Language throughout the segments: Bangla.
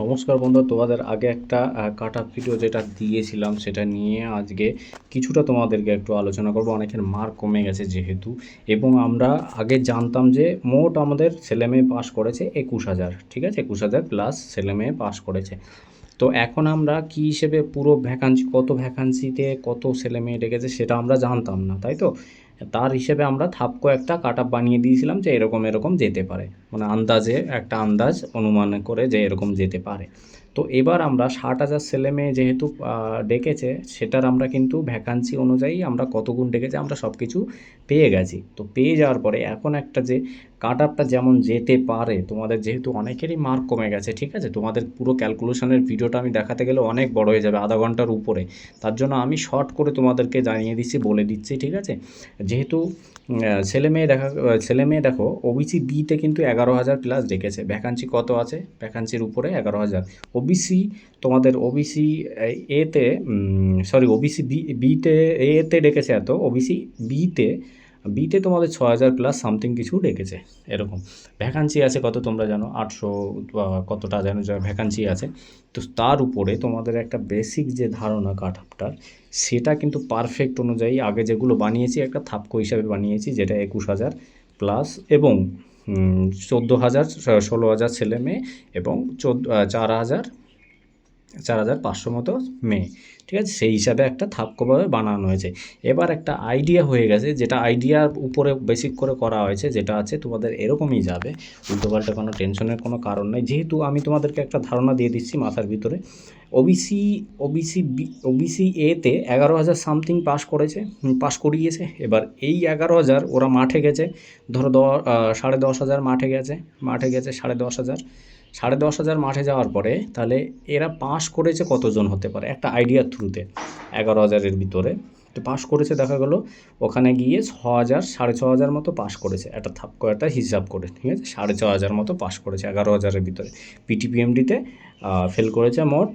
নমস্কার বন্ধু, তোমাদের আগে একটা কাট আপ ভিডিও যেটা দিয়েছিলাম সেটা নিয়ে আজকে কিছুটা তোমাদেরকে একটু আলোচনা করব। অনেকের মার্ক কমে গেছে যেহেতু, এবং আমরা আগে জানতাম যে মোট আমাদের ছেলেমেয়ে পাস করেছে 21,000, ঠিক আছে, 21,000 প্লাস ছেলেমেয়ে পাস করেছে। তো এখন আমরা কি হিসেবে পুরো ভ্যাকান্সি, কত ভ্যাকান্সিতে কত ছেলে মেয়ে ডেকেছে সেটা আমরা জানতাম না, তাই তো। তার হিসেবে আমরা থাপকো একটা কাট আপ বানিয়ে দিয়েছিলাম যে এরকম এরকম যেতে পারে, মানে আন্দাজে একটা আন্দাজ অনুমান করে যে এরকম যেতে পারে। তো এবার আমরা 60,000 ছেলে মেয়ে যেহেতু ডেকেছে, সেটার আমরা কিন্তু ভ্যাকান্সি অনুযায়ী আমরা কত গুণ ডেকেছে আমরা সব কিছু পেয়ে গেছি। তো পেয়ে যাওয়ার পরে এখন একটা যে কাট আপটা যেমন যেতে পারে, তোমাদের যেহেতু অনেকেরই মার্ক কমে গেছে, ঠিক আছে, তোমাদের পুরো ক্যালকুলেশনের ভিডিওটা আমি দেখাতে গেলে অনেক বড় হয়ে যাবে, আধা ঘন্টার উপরে। তার জন্য আমি শর্ট করে তোমাদেরকে জানিয়ে দিচ্ছি, বলে দিচ্ছি, ঠিক আছে। যেহেতু ছেলে মেয়ে দেখো, ওবিসি বিতে কিন্তু 11,000 প্লাস ডেকেছে। ভ্যাকান্সি কত আছে? ভ্যাকান্সির উপরে 11,000। ওবিসি তোমাদের ওবিসি এতে, ওবিসি বিতে, এতে ডেকেছে এত, ওবিসি বিতে বিতে তোমাদের 6,000 প্লাস সামথিং কিছু ডেকেছে এরকম। ভ্যাকান্সি আছে কত তোমরা জানো, 800 কতটা জানো যা ভ্যাকান্সি আছে। তো তার উপরে তোমাদের একটা বেসিক যে ধারণা কাট আপটার, সেটা কিন্তু পারফেক্ট অনুযায়ী আগে যেগুলো বানিয়েছি একটা থাপকো হিসাবে বানিয়েছি, যেটা 21,000 প্লাস এবং 14,000, 16,000 ছেলে মেয়ে এবং 4,500 মতো মেয়ে, ঠিক আছে, সেই হিসাবে একটা থাপকোভাবে বানানো হয়েছে। এবার একটা আইডিয়া হয়ে গেছে, যেটা আইডিয়ার উপরে বেসিক করে করা হয়েছে, যেটা আছে তোমাদের এরকমই যাবে, উল্টোপাল্টা কোনো টেনশনের কোনো কারণ নেই। যেহেতু আমি তোমাদেরকে একটা ধারণা দিয়ে দিচ্ছি মাথার ভিতরে, ওবিসি ওবিসি এতে 11,000 সামথিং পাস করিয়েছে। এবার এই 11,000 ওরা মাঠে গেছে, ধরো 10,500 মাঠে গেছে 10,500 মাঠে যাওয়ার পরে তাহলে এরা পাস করেছে কতজন হতে পারে একটা আইডিয়ার থ্রুতে। 11,000-এর ভিতরে তো পাস করেছে দেখা গেলো ওখানে গিয়ে 6,000, 6,500 মতো পাস করেছে, একটা থাপ্পো একটা হিসাব করে, ঠিক আছে, 6,500 মতো পাস করেছে 11,000-এর ভিতরে। পিটিপিএমডিতে ফেল করেছে মোট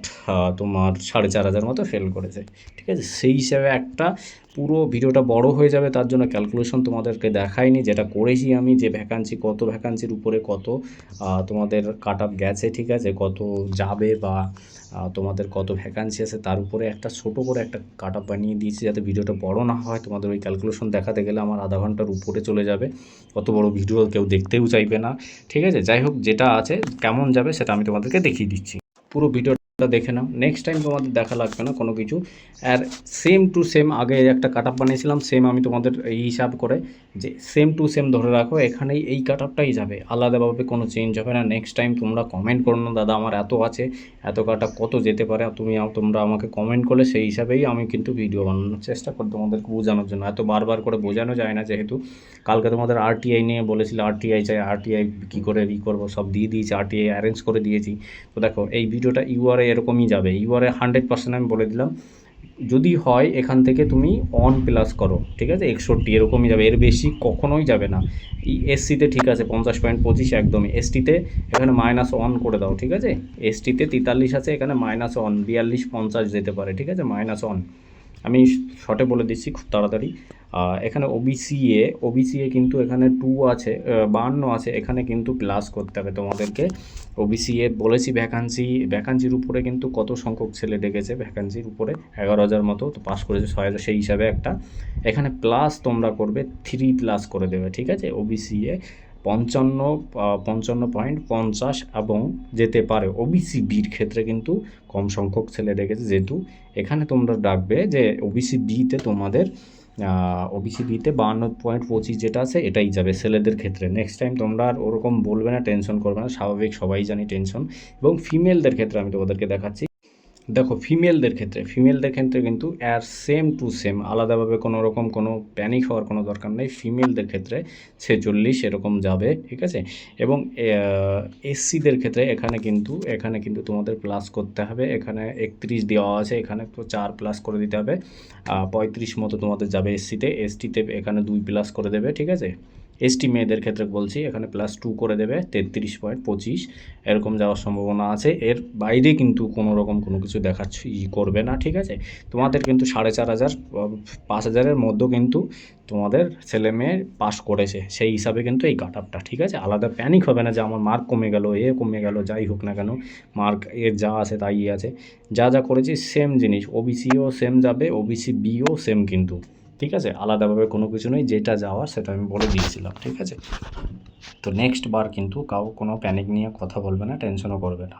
তোমার 4,500 মতো ফেল করেছে, ঠিক আছে। সেই হিসাবে একটা পুরো ভিডিওটা বড় হয়ে যাবে, তার জন্য ক্যালকুলেশন তোমাদেরকে দেখাইনি, যেটা করেছি আমি, যে ভ্যাকান্সি কত, ভ্যাকান্সির উপরে কত তোমাদের কাট আপ গেছে, ঠিক আছে, কত যাবে, বা তোমাদের কত ভ্যাকান্সি আছে তার উপরে একটা ছোটো করে একটা কাট আপ বানিয়ে দিয়েছি, যাতে ভিডিওটা বড় না হয়। তোমাদের ওই ক্যালকুলেশন দেখাতে গেলে আমার আধা ঘন্টার উপরে চলে যাবে, অত বড় ভিডিও কেউ দেখতেও চাইবে না, ঠিক আছে। যাই হোক, যেটা আছে কেমন যাবে সেটা আমি তোমাদেরকে দেখিয়ে দিচ্ছি। পুরো ভিডিওটা দেখে নাও, নেক্সট টাইম তোমাদের দেখা লাগবে না কোনো কিছু। আর সেম টু সেম আগে একটা কাট আপ বানিয়েছিলাম, সেম আমি তোমাদের এই হিসাব করে যে সেম টু সেম ধরে রাখো, এখানেই এই কাট আপটাই যাবে, আলাদাভাবে কোনো চেঞ্জ হবে না। নেক্সট টাইম তোমরা কমেন্ট করো না, দাদা আমার এত আছে, এত কাট আপ কত যেতে পারে, তোমরা আমাকে কমেন্ট করলে সেই হিসাবেই আমি কিন্তু ভিডিও বানানোর চেষ্টা করি তোমাদেরকে বোঝানোর জন্য। এত বারবার করে বোঝানো যায় না, যেহেতু কালকে তোমাদের আরটিআই নিয়ে বলেছিল, আরটিআই চাই, আরটিআই কী করে করবো সব দিয়ে দিয়েছি, আরটিআই অ্যারেঞ্জ করে দিয়েছি। তো দেখো এই ভিডিওটা ইউআরএ এরকমই যাবে, ইউআরএ 100% আমি বলে দিলাম। যদি হয় এখান থেকে তুমি অন প্লাস করো, ঠিক আছে, 61 এরকমই যাবে, এর বেশি কখনোই যাবে না। এসসিতে ঠিক আছে 50.25 একদমই, এসটিতে এখানে -1 করে দাও, ঠিক আছে। এসটিতে 43 আছে, এখানে -1, 42-50 যেতে পারে, ঠিক আছে, -1 আমি শর্টে বলে দিচ্ছি খুব তাড়াতাড়ি। এখানে ওবিসিএ কিন্তু এখানে 2 আছে, 52 আছে, এখানে কিন্তু প্লাস করতে হবে তোমাদেরকে। ওবিসিএ বলেছি ভ্যাকান্সির উপরে কিন্তু কত সংখ্যক ছেলে ডেকেছে, ভ্যাকান্সির উপরে 11,000 মতো, তো পাস করেছে 6,000, সেই হিসাবে একটা এখানে প্লাস তোমরা করবে, 3 প্লাস করে দেবে, ঠিক আছে। ওবিসিএ 55.50 এবং যেতে পারে। ওবিসি বির ক্ষেত্রে কিন্তু কম সংখ্যক ছেলে ডেকেছে, যেহেতু এখানে তোমরা ডাকবে যে ওবিসি বিতে তোমাদের ওবিসি বিতে 52.25 যেটা আছে এটাই যাবে ছেলেদের ক্ষেত্রে। নেক্সট টাইম তোমরা আর ওরকম বলবে না, টেনশন করবে না, স্বাভাবিক, সবাই জানি টেনশন। এবং ফিমেলদের ক্ষেত্রে আমি তোমাদেরকে দেখাচ্ছি। দেখো ফিমেলদের ক্ষেত্রে কিন্তু আর সেম টু সেম, আলাদাভাবে কোনো রকম কোনো প্যানিক হওয়ার কোনো দরকার নেই। ফিমেলদের ক্ষেত্রে 46 এরকম যাবে, ঠিক আছে। এবং এসসিদের ক্ষেত্রে এখানে কিন্তু তোমাদের প্লাস করতে হবে, এখানে 31 দেওয়া আছে, এখানে তো 4 প্লাস করে দিতে হবে, 35 মতো তোমাদের যাবে এসসিতে। এসটিতে এখানে 2 প্লাস করে দেবে, ঠিক আছে, এসটি মেয়েদের ক্ষেত্রে বলছি, এখানে +2 করে দেবে, 33.25 এরকম যাওয়ার সম্ভাবনা আছে। এর বাইরে কিন্তু কোনো রকম কোনো কিছু দেখাচ্ছি করবে না, ঠিক আছে। তোমাদের কিন্তু 4,500 5,000-এর মধ্যে কিন্তু তোমাদের ছেলে মেয়ে পাস করেছে, সেই হিসাবে কিন্তু এই কাট আপটা, ঠিক আছে। আলাদা প্যানিক হবে না যে আমার মার্ক কমে গেল, কমে গেল, যাই হোক না কেন মার্ক এর যা আছে তাই আছে, যা যা করেছি সেম জিনিস, ওবিসিও সেম যাবে, ওবিসি বিও সেম কিন্তু, ঠিক আছে। আলাদাভাবে কোনো কিছু নেই, যেটা যাওয়ার সেটা আমি বলে দিয়েছিলাম, ঠিক আছে। তো নেক্সট বার কিন্তু কোনো প্যানিক নিয়ে কথা বলবে না, টেনশনও করবে না।